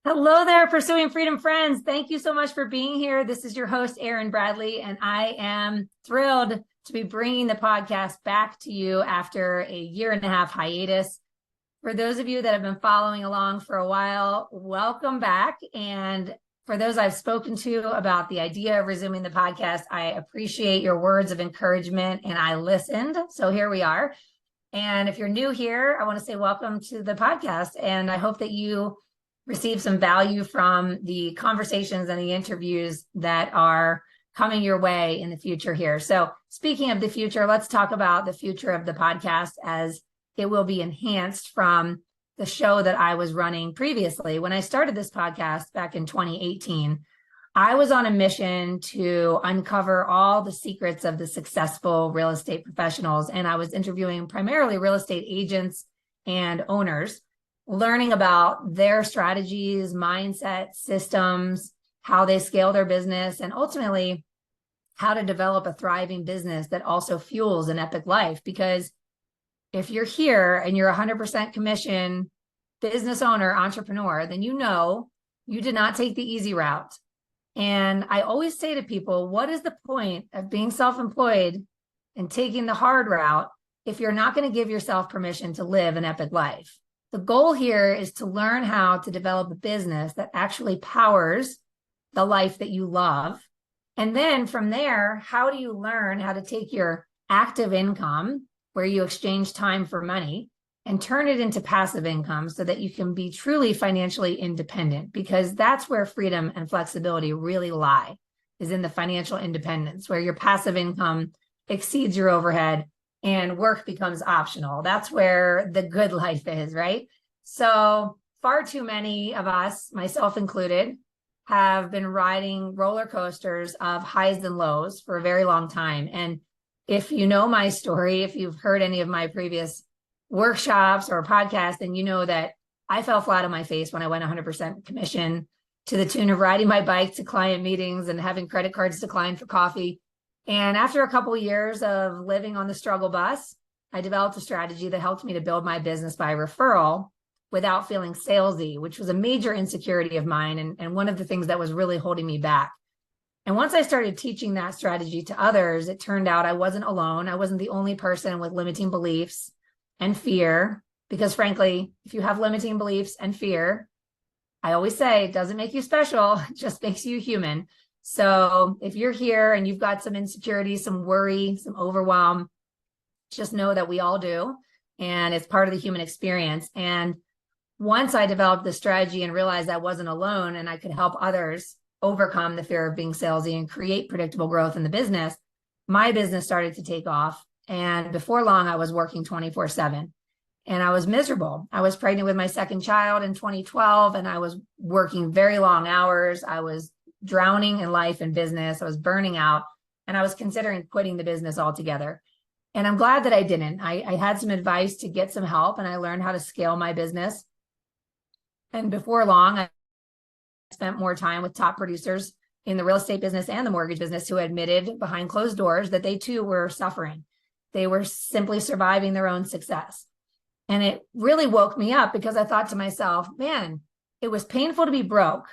Hello there, Pursuing Freedom friends. Thank you so much for being here. This is your host, Erin Bradley, and I am thrilled to be bringing the podcast back to you after a year and a half hiatus. For those of you that have been following along for a while, welcome back. And for those I've spoken to about the idea of resuming the podcast, I appreciate your words of encouragement and I listened. So here we are. And if you're new here, I want to say welcome to the podcast. And I hope that you receive some value from the conversations and the interviews that are coming your way in the future here. So speaking of the future, let's talk about the future of the podcast as it will be enhanced from the show that I was running previously. When I started this podcast back in 2018, I was on a mission to uncover all the secrets of the successful real estate professionals. And I was interviewing primarily real estate agents and owners, learning about their strategies, mindset, systems, how they scale their business, and ultimately how to develop a thriving business that also fuels an epic life. Because if you're here and you're 100% commission business owner, entrepreneur, then you know you did not take the easy route. And I always say to people, what is the point of being self-employed and taking the hard route if you're not going to give yourself permission to live an epic life? The goal here is to learn how to develop a business that actually powers the life that you love. And then from there, how do you learn how to take your active income, where you exchange time for money, and turn it into passive income so that you can be truly financially independent? Because that's where freedom and flexibility really lie, is in the financial independence, where your passive income exceeds your overhead and work becomes optional. That's where the good life is, right? So far too many of us, myself included, have been riding roller coasters of highs and lows for a very long time. And if you know my story, if you've heard any of my previous workshops or podcasts, then you know that I fell flat on my face when I went 100% commission, to the tune of riding my bike to client meetings and having credit cards declined for coffee. And after a couple of years of living on the struggle bus, I developed a strategy that helped me to build my business by referral without feeling salesy, which was a major insecurity of mine and one of the things that was really holding me back. And once I started teaching that strategy to others, it turned out I wasn't alone. I wasn't the only person with limiting beliefs and fear, because frankly, if you have limiting beliefs and fear, I always say it doesn't make you special, it just makes you human. So if you're here and you've got some insecurity, some worry, some overwhelm, just know that we all do. And it's part of the human experience. And once I developed the strategy and realized I wasn't alone and I could help others overcome the fear of being salesy and create predictable growth in the business, my business started to take off. And before long, I was working 24/7 and I was miserable. I was pregnant with my second child in 2012 and I was working very long hours. I was drowning in life and business. I was burning out and I was considering quitting the business altogether. And I'm glad that I didn't. I had some advice to get some help and I learned how to scale my business. And before long, I spent more time with top producers in the real estate business and the mortgage business who admitted behind closed doors that they too were suffering. They were simply surviving their own success. And it really woke me up because I thought to myself, man, it was painful to be broke.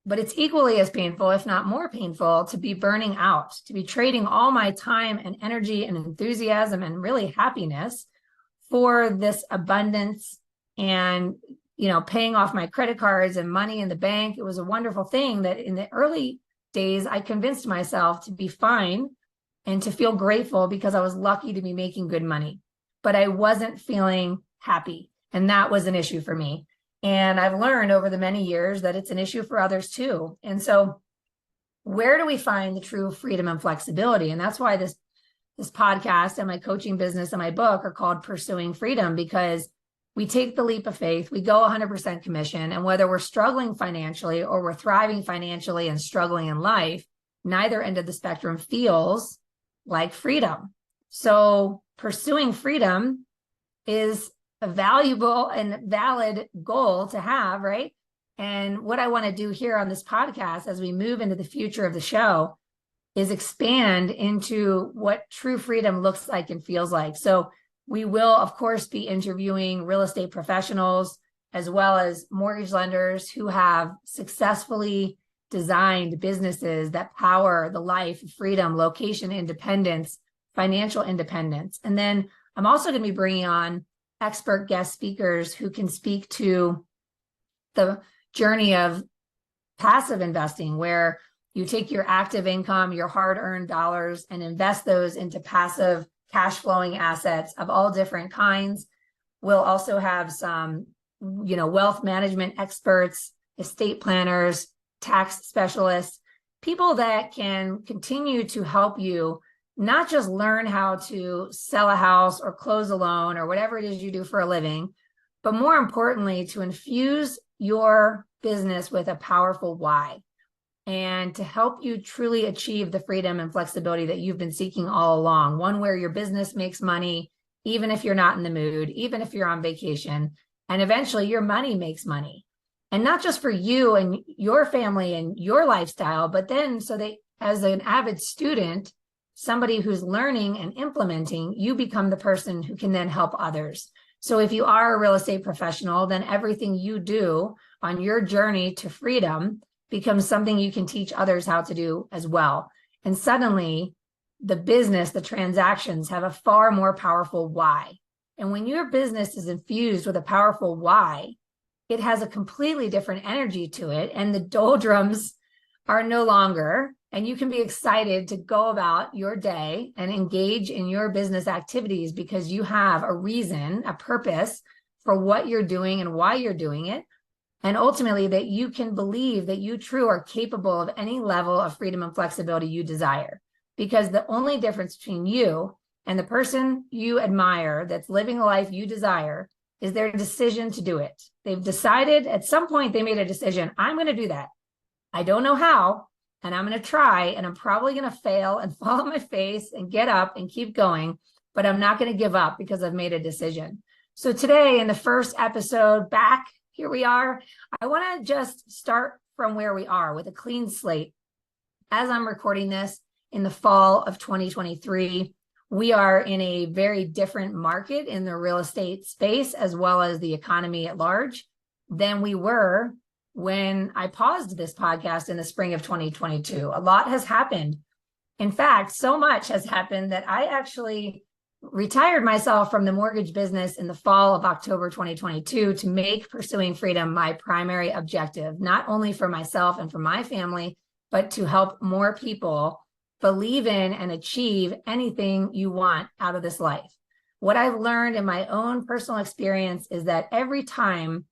But it's equally as painful, if not more painful, to be burning out, to be trading all my time and energy and enthusiasm and really happiness for this abundance and, paying off my credit cards and money in the bank. It was a wonderful thing that in the early days, I convinced myself to be fine and to feel grateful because I was lucky to be making good money. But I wasn't feeling happy. And that was an issue for me. And I've learned over the many years that it's an issue for others too. And so where do we find the true freedom and flexibility? And that's why this podcast and my coaching business and my book are called Pursuing Freedom, because we take the leap of faith, we go 100% commission. And whether we're struggling financially or we're thriving financially and struggling in life, neither end of the spectrum feels like freedom. So pursuing freedom is a valuable and valid goal to have, right? And what I want to do here on this podcast as we move into the future of the show is expand into what true freedom looks like and feels like. So we will, of course, be interviewing real estate professionals as well as mortgage lenders who have successfully designed businesses that power the life, freedom, location independence, financial independence. And then I'm also going to be bringing on expert guest speakers who can speak to the journey of passive investing, where you take your active income, your hard-earned dollars, and invest those into passive cash flowing assets of all different kinds. We'll also have some, wealth management experts, estate planners, tax specialists, people that can continue to help you not just learn how to sell a house or close a loan or whatever it is you do for a living, but more importantly, to infuse your business with a powerful why, and to help you truly achieve the freedom and flexibility that you've been seeking all along. One where your business makes money, even if you're not in the mood, even if you're on vacation, and eventually your money makes money. And not just for you and your family and your lifestyle, but then so that as an avid student, somebody who's learning and implementing, you become the person who can then help others. So if you are a real estate professional, then everything you do on your journey to freedom becomes something you can teach others how to do as well. And suddenly the business, the transactions have a far more powerful why. And when your business is infused with a powerful why, it has a completely different energy to it, and the doldrums are no longer, and you can be excited to go about your day and engage in your business activities because you have a reason, a purpose for what you're doing and why you're doing it. And ultimately that you can believe that you truly are capable of any level of freedom and flexibility you desire. Because the only difference between you and the person you admire that's living the life you desire is their decision to do it. They've decided at some point, they made a decision, I'm going to do that. I don't know how, and I'm going to try, and I'm probably going to fail and fall on my face and get up and keep going, but I'm not going to give up because I've made a decision. So today in the first episode back, here we are. I want to just start from where we are with a clean slate. As I'm recording this in the fall of 2023, we are in a very different market in the real estate space, as well as the economy at large, than we were when I paused this podcast in the spring of 2022. A lot has happened. In fact, so much has happened that I actually retired myself from the mortgage business in the fall of October 2022 to make pursuing freedom my primary objective, not only for myself and for my family, but to help more people believe in and achieve anything you want out of this life. What I've learned in my own personal experience is that every time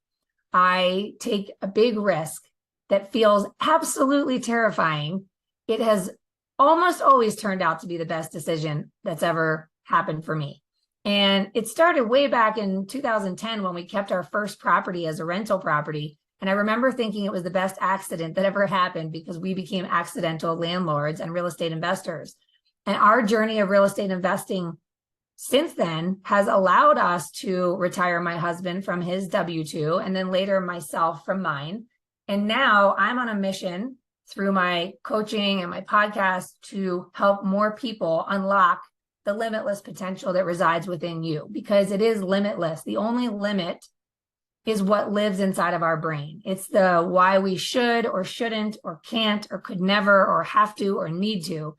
I take a big risk that feels absolutely terrifying, it has almost always turned out to be the best decision that's ever happened for me. And it started way back in 2010 when we kept our first property as a rental property. And I remember thinking it was the best accident that ever happened because we became accidental landlords and real estate investors. And our journey of real estate investing since then has allowed us to retire my husband from his W-2 and then later myself from mine. And now I'm on a mission through my coaching and my podcast to help more people unlock the limitless potential that resides within you, because it is limitless. The only limit is what lives inside of our brain. It's the why we should or shouldn't or can't or could never or have to or need to.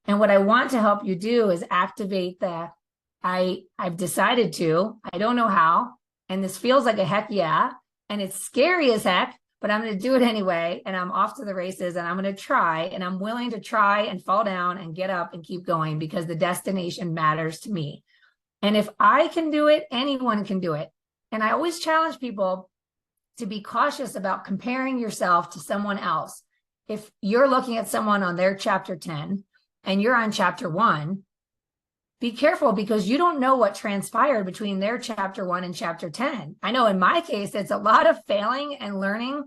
And what I want to help you do is activate the I've decided to, I don't know how, and this feels like a heck yeah, and it's scary as heck, but I'm going to do it anyway, and I'm off to the races, and I'm going to try, and I'm willing to try and fall down and get up and keep going because the destination matters to me. And if I can do it, anyone can do it. And I always challenge people to be cautious about comparing yourself to someone else. If you're looking at someone on their chapter 10 and you're on chapter 1, be careful because you don't know what transpired between their chapter 1 and chapter 10. I know in my case, it's a lot of failing and learning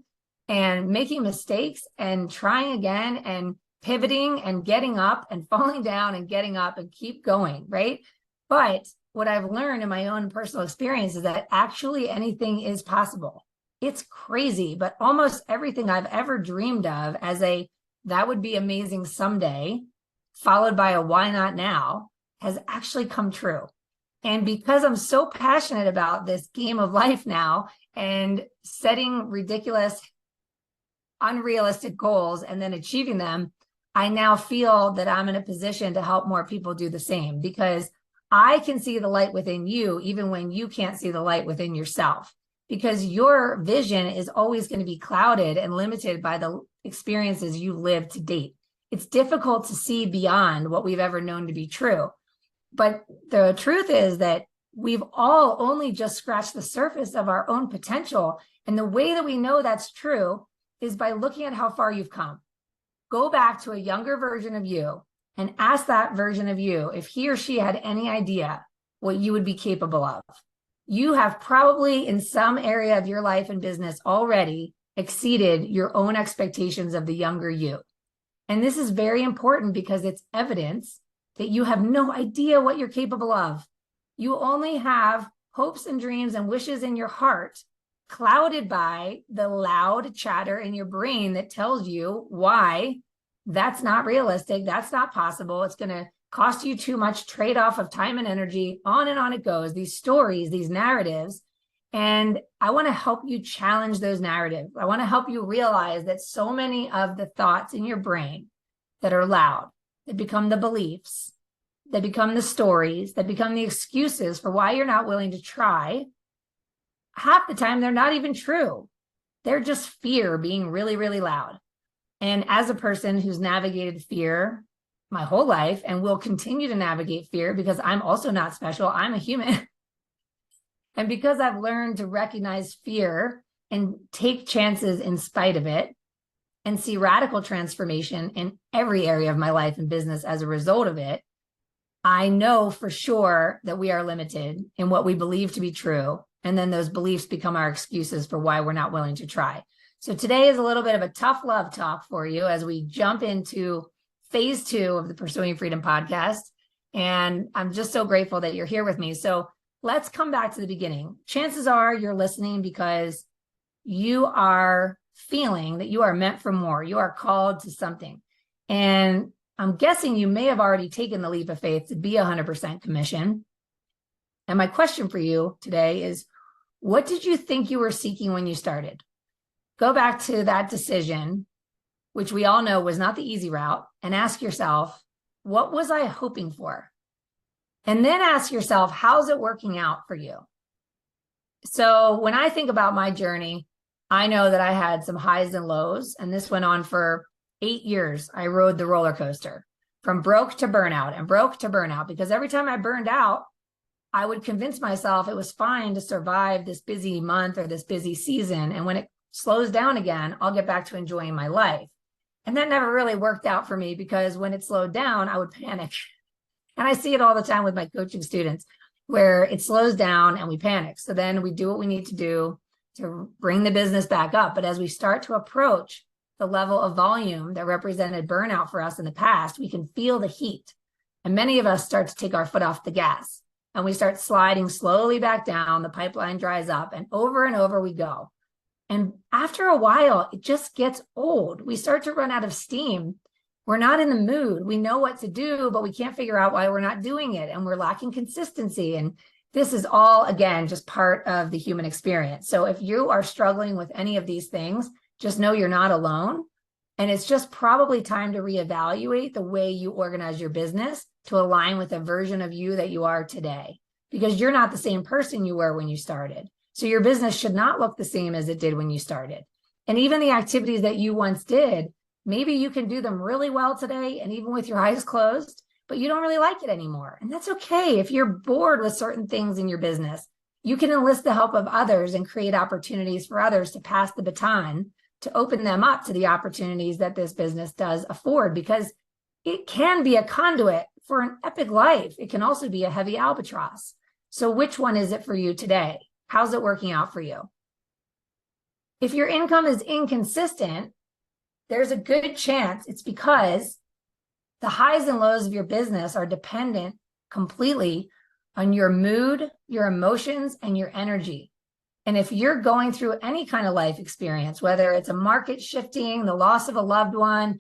and making mistakes and trying again and pivoting and getting up and falling down and getting up and keep going, right? But what I've learned in my own personal experience is that actually anything is possible. It's crazy, but almost everything I've ever dreamed of as a that would be amazing someday, followed by a why not now, has actually come true. And because I'm so passionate about this game of life now, and setting ridiculous, unrealistic goals and then achieving them, I now feel that I'm in a position to help more people do the same, because I can see the light within you, even when you can't see the light within yourself, because your vision is always going to be clouded and limited by the experiences you lived to date. It's difficult to see beyond what we've ever known to be true. But the truth is that we've all only just scratched the surface of our own potential. And the way that we know that's true is by looking at how far you've come. Go back to a younger version of you and ask that version of you if he or she had any idea what you would be capable of. You have probably in some area of your life and business already exceeded your own expectations of the younger you. And this is very important because it's evidence that you have no idea what you're capable of. You only have hopes and dreams and wishes in your heart, clouded by the loud chatter in your brain that tells you why that's not realistic, that's not possible, it's going to cost you too much trade-off of time and energy, on and on it goes, these stories, these narratives. And I want to help you challenge those narratives. I want to help you realize that so many of the thoughts in your brain that are loud, that become the beliefs, that become the stories, that become the excuses for why you're not willing to try, half the time they're not even true. They're just fear being really, really loud. And as a person who's navigated fear my whole life and will continue to navigate fear, because I'm also not special, I'm a human. And because I've learned to recognize fear and take chances in spite of it and see radical transformation in every area of my life and business as a result of it, I know for sure that we are limited in what we believe to be true. And then those beliefs become our excuses for why we're not willing to try. So today is a little bit of a tough love talk for you as we jump into phase 2 of the Pursuing Freedom podcast. And I'm just so grateful that you're here with me. So let's come back to the beginning. Chances are you're listening because you are feeling that you are meant for more. You are called to something. And I'm guessing you may have already taken the leap of faith to be 100% commission. And my question for you today is, what did you think you were seeking when you started? Go back to that decision, which we all know was not the easy route, and ask yourself, what was I hoping for? And then ask yourself, how's it working out for you? So when I think about my journey, I know that I had some highs and lows, and this went on for 8 years. I rode the roller coaster from broke to burnout and broke to burnout, because every time I burned out, I would convince myself it was fine to survive this busy month or this busy season. And when it slows down again, I'll get back to enjoying my life. And that never really worked out for me, because when it slowed down, I would panic. And I see it all the time with my coaching students, where it slows down and we panic. So then we do what we need to do to bring the business back up. But as we start to approach the level of volume that represented burnout for us in the past, we can feel the heat. And many of us start to take our foot off the gas, and we start sliding slowly back down. The pipeline dries up, and over we go. And after a while, it just gets old. We start to run out of steam. We're not in the mood. We know what to do, but we can't figure out why we're not doing it. And we're lacking consistency. And this is all, again, just part of the human experience. So if you are struggling with any of these things, just know you're not alone. And it's just probably time to reevaluate the way you organize your business to align with the version of you that you are today, because you're not the same person you were when you started. So your business should not look the same as it did when you started. And even the activities that you once did, maybe you can do them really well today and even with your eyes closed, but you don't really like it anymore. And that's okay. If you're bored with certain things in your business, you can enlist the help of others and create opportunities for others to pass the baton, to open them up to the opportunities that this business does afford, because it can be a conduit for an epic life. It can also be a heavy albatross. So which one is it for you today? How's it working out for you? If your income is inconsistent, there's a good chance it's because the highs and lows of your business are dependent completely on your mood, your emotions, and your energy. And if you're going through any kind of life experience, whether it's a market shifting, the loss of a loved one,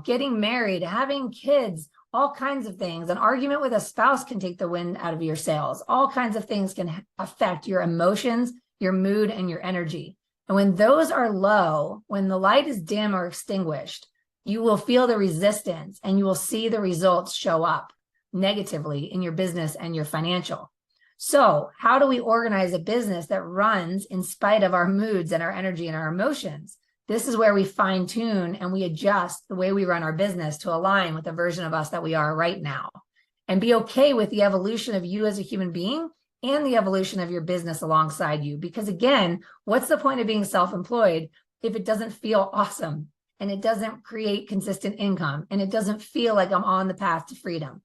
getting married, having kids, all kinds of things, an argument with a spouse can take the wind out of your sails. All kinds of things can affect your emotions your mood, and your energy. And when those are low, when the light is dim or extinguished, you will feel the resistance and you will see the results show up negatively in your business and your financial. So how do we organize a business that runs in spite of our moods and our energy and our emotions? This is where we fine tune and we adjust the way we run our business to align with the version of us that we are right now, and be okay with the evolution of you as a human being and the evolution of your business alongside you. Because again, what's the point of being self-employed if it doesn't feel awesome and it doesn't create consistent income and it doesn't feel like I'm on the path to freedom?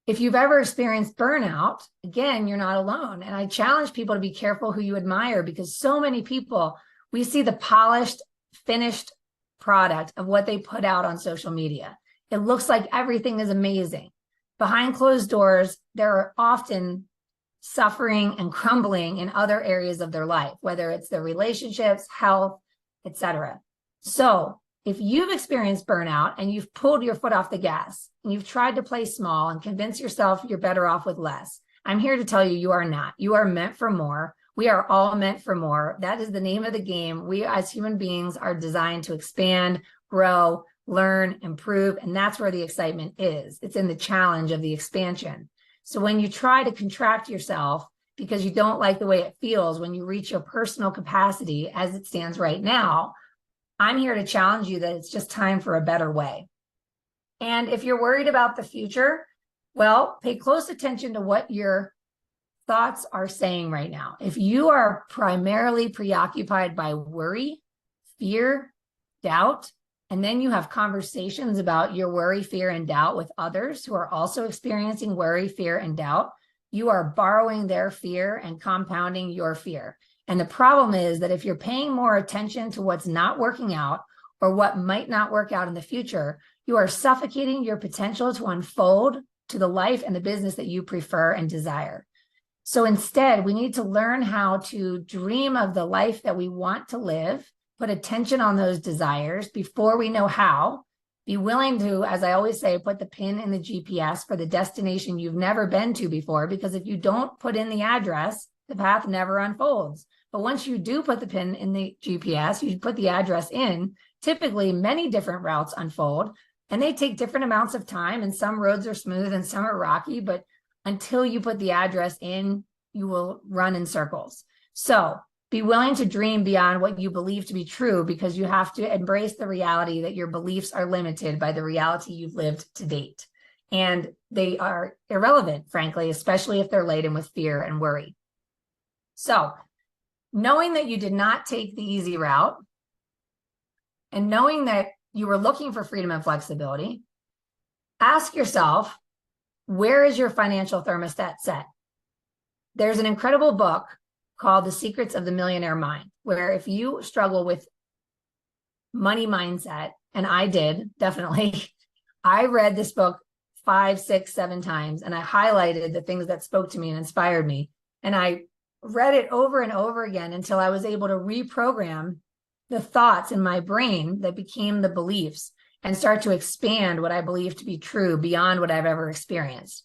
If you've ever experienced burnout, again, you're not alone. And I challenge people to be careful who you admire, because so many people, we see the polished, finished product of what they put out on social media. It looks like everything is amazing. Behind closed doors, they're often suffering and crumbling in other areas of their life, whether it's their relationships, health, etc. So if you've experienced burnout and you've pulled your foot off the gas and you've tried to play small and convince yourself you're better off with less, I'm here to tell you, you are not. You are meant for more. We are all meant for more. That is the name of the game. We as human beings are designed to expand, grow, learn, improve, and that's where the excitement is. It's in the challenge of the expansion. So when you try to contract yourself because you don't like the way it feels when you reach your personal capacity as it stands right now, I'm here to challenge you that it's just time for a better way. And if you're worried about the future, well, pay close attention to what your thoughts are saying right now. If you are primarily preoccupied by worry, fear, doubt, and then you have conversations about your worry, fear, and doubt with others who are also experiencing worry, fear, and doubt, you are borrowing their fear and compounding your fear. And the problem is that if you're paying more attention to what's not working out or what might not work out in the future, you are suffocating your potential to unfold to the life and the business that you prefer and desire. So instead, we need to learn how to dream of the life that we want to live, put attention on those desires before we know how, be willing to, as I always say, put the pin in the GPS for the destination you've never been to before, because if you don't put in the address, the path never unfolds. But once you do put the pin in the GPS, you put the address in, typically many different routes unfold, and they take different amounts of time, and some roads are smooth and some are rocky, but until you put the address in, you will run in circles. So be willing to dream beyond what you believe to be true, because you have to embrace the reality that your beliefs are limited by the reality you've lived to date. And they are irrelevant, frankly, especially if they're laden with fear and worry. So knowing that you did not take the easy route and knowing that you were looking for freedom and flexibility, ask yourself, where is your financial thermostat set? There's an incredible book called The Secrets of the Millionaire Mind, where if you struggle with money mindset, and I did, definitely, I read this book 5, 6, 7 times, and I highlighted the things that spoke to me and inspired me. And I read it over and over again until I was able to reprogram the thoughts in my brain that became the beliefs and start to expand what I believe to be true beyond what I've ever experienced.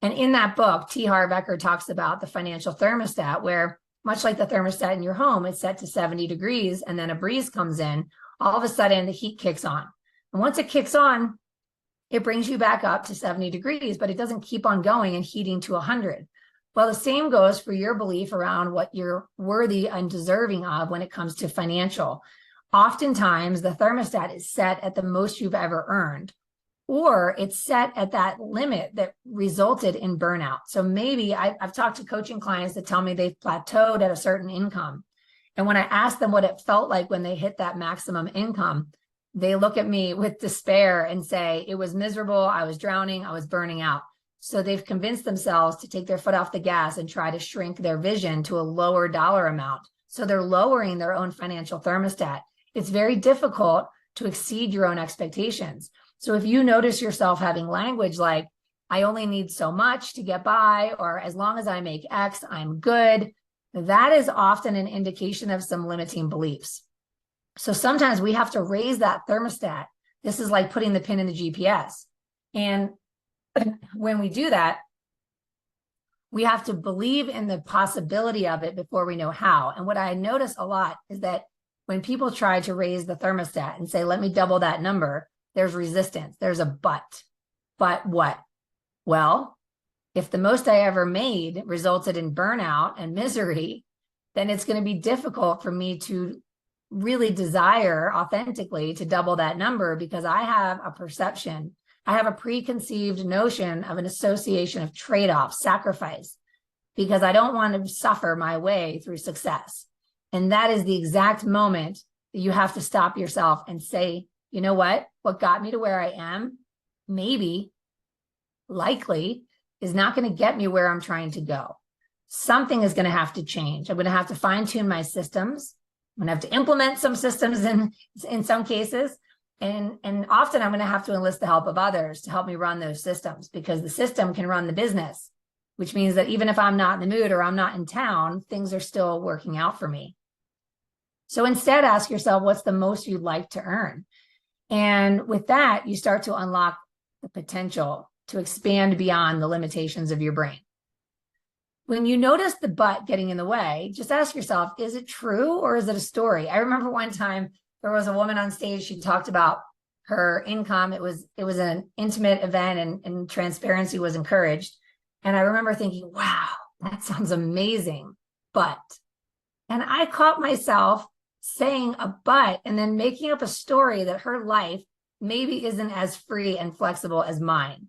And in that book, T. Harv Eker talks about the financial thermostat, where much like the thermostat in your home, it's set to 70 degrees and then a breeze comes in, all of a sudden the heat kicks on. And once it kicks on, it brings you back up to 70 degrees, but it doesn't keep on going and heating to 100. Well, the same goes for your belief around what you're worthy and deserving of when it comes to financial. Oftentimes, the thermostat is set at the most you've ever earned, or it's set at that limit that resulted in burnout. So maybe I've talked to coaching clients that tell me they've plateaued at a certain income. And when I ask them what it felt like when they hit that maximum income, they look at me with despair and say, it was miserable, I was drowning, I was burning out. So they've convinced themselves to take their foot off the gas and try to shrink their vision to a lower dollar amount. So they're lowering their own financial thermostat. It's very difficult to exceed your own expectations. So if you notice yourself having language like, I only need so much to get by, or as long as I make X, I'm good, that is often an indication of some limiting beliefs. So sometimes we have to raise that thermostat. This is like putting the pin in the GPS. And when we do that, We have to believe in the possibility of it before we know how. And what I notice a lot is that when people try to raise the thermostat and say, let me double that number, there's resistance. There's a but. But what? Well, if the most I ever made resulted in burnout and misery, then it's going to be difficult for me to really desire authentically to double that number, because I have a perception, I have a preconceived notion of an association of trade-off, sacrifice, because I don't want to suffer my way through success. And that is the exact moment that you have to stop yourself and say, you know what got me to where I am, maybe, likely, is not going to get me where I'm trying to go. Something is going to have to change. I'm going to have to fine tune my systems. I'm going to have to implement some systems in some cases. And often I'm going to have to enlist the help of others to help me run those systems, because the system can run the business, which means that even if I'm not in the mood or I'm not in town, things are still working out for me. So instead, ask yourself, what's the most you'd like to earn? And with that, you start to unlock the potential to expand beyond the limitations of your brain. When you notice the but getting in the way, just ask yourself, is it true or is it a story? I remember one time there was a woman on stage. She talked about her income. It was an intimate event, and transparency was encouraged. And I remember thinking, wow, that sounds amazing. And I caught myself saying a but and then making up a story that her life maybe isn't as free and flexible as mine.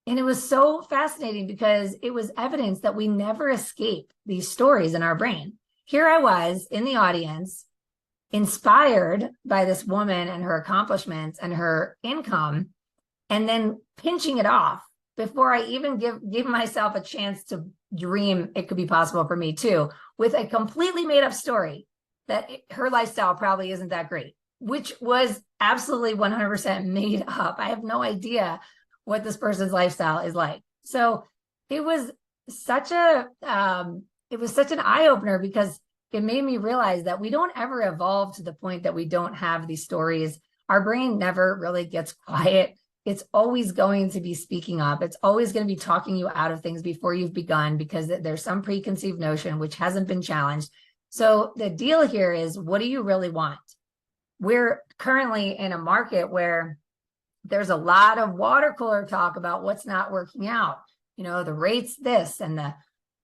And it was so fascinating because it was evidence that we never escape these stories in our brain. Here I was in the audience, inspired by this woman and her accomplishments and her income, and then pinching it off before I even give myself a chance to dream it could be possible for me too, with a completely made up story that her lifestyle probably isn't that great, which was absolutely 100% made up. I have no idea what this person's lifestyle is like. So it was such an eye opener, because it made me realize that we don't ever evolve to the point that we don't have these stories. Our brain never really gets quiet. It's always going to be speaking up. It's always going to be talking you out of things before you've begun, because there's some preconceived notion which hasn't been challenged. So the deal here is, what do you really want? We're currently in a market where there's a lot of water cooler talk about what's not working out. You know, the rates this and the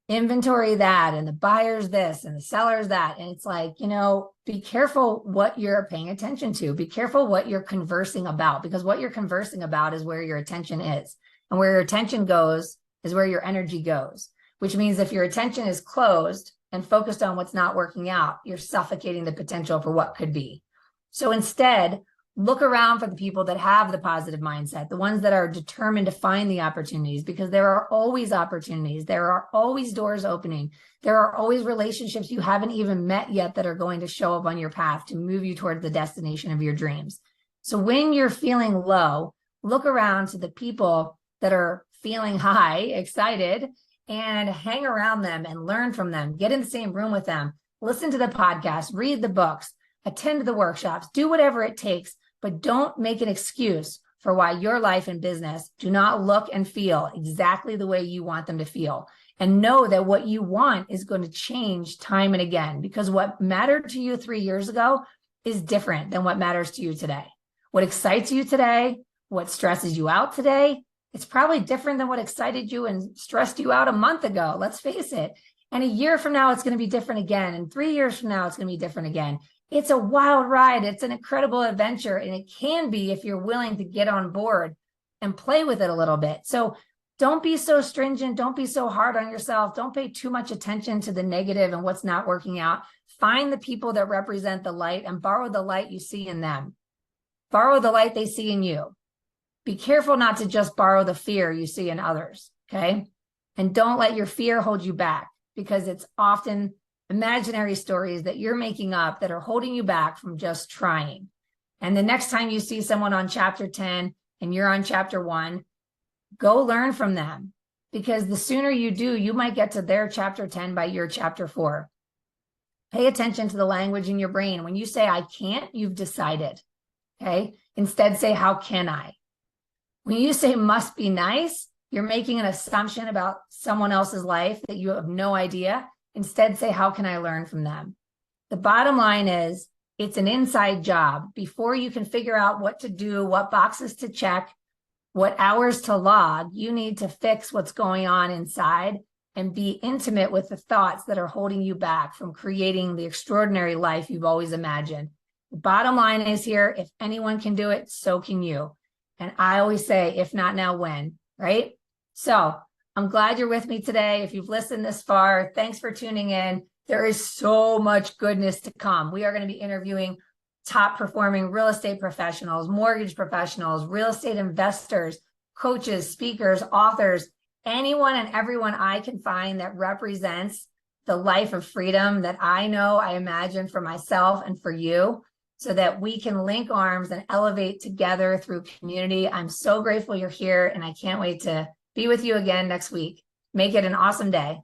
inventory that and the buyers this and the sellers that. And it's like, you know, be careful what you're paying attention to. Be careful what you're conversing about, because what you're conversing about is where your attention is. And where your attention goes is where your energy goes, which means if your attention is closed and focused on what's not working out, you're suffocating the potential for what could be. So instead, look around for the people that have the positive mindset, the ones that are determined to find the opportunities, because there are always opportunities. There are always doors opening. There are always relationships you haven't even met yet that are going to show up on your path to move you towards the destination of your dreams. So when you're feeling low, look around to the people that are feeling high, excited, and hang around them and learn from them. Get in the same room with them. Listen to the podcast, read the books, attend to the workshops, do whatever it takes. But don't make an excuse for why your life and business do not look and feel exactly the way you want them to feel. And know that what you want is going to change time and again, because what mattered to you 3 years ago is different than what matters to you today. What excites you today, what stresses you out today, it's probably different than what excited you and stressed you out a month ago. Let's face it. And a year from now, it's going to be different again. And 3 years from now, it's going to be different again. It's a wild ride. It's an incredible adventure. And it can be if you're willing to get on board and play with it a little bit. So don't be so stringent. Don't be so hard on yourself. Don't pay too much attention to the negative and what's not working out. Find the people that represent the light and borrow the light you see in them. Borrow the light they see in you. Be careful not to just borrow the fear you see in others. Okay. And don't let your fear hold you back, because it's often imaginary stories that you're making up that are holding you back from just trying. And the next time you see someone on chapter 10 and you're on chapter 1, go learn from them, because the sooner you do, you might get to their chapter 10 by your chapter 4. Pay attention to the language in your brain. When you say, I can't, you've decided. Okay. Instead, say, how can I? When you say must be nice, you're making an assumption about someone else's life that you have no idea. Instead, say, how can I learn from them? The bottom line is it's an inside job. Before you can figure out what to do, what boxes to check, what hours to log, you need to fix what's going on inside and be intimate with the thoughts that are holding you back from creating the extraordinary life you've always imagined. The bottom line is here, if anyone can do it, so can you. And I always say, if not now, when, right? So I'm glad you're with me today. If you've listened this far, thanks for tuning in. There is so much goodness to come. We are going to be interviewing top performing real estate professionals, mortgage professionals, real estate investors, coaches, speakers, authors, anyone and everyone I can find that represents the life of freedom that I know, I imagine for myself and for you, so that we can link arms and elevate together through community. I'm so grateful you're here, and I can't wait to be with you again next week. Make it an awesome day.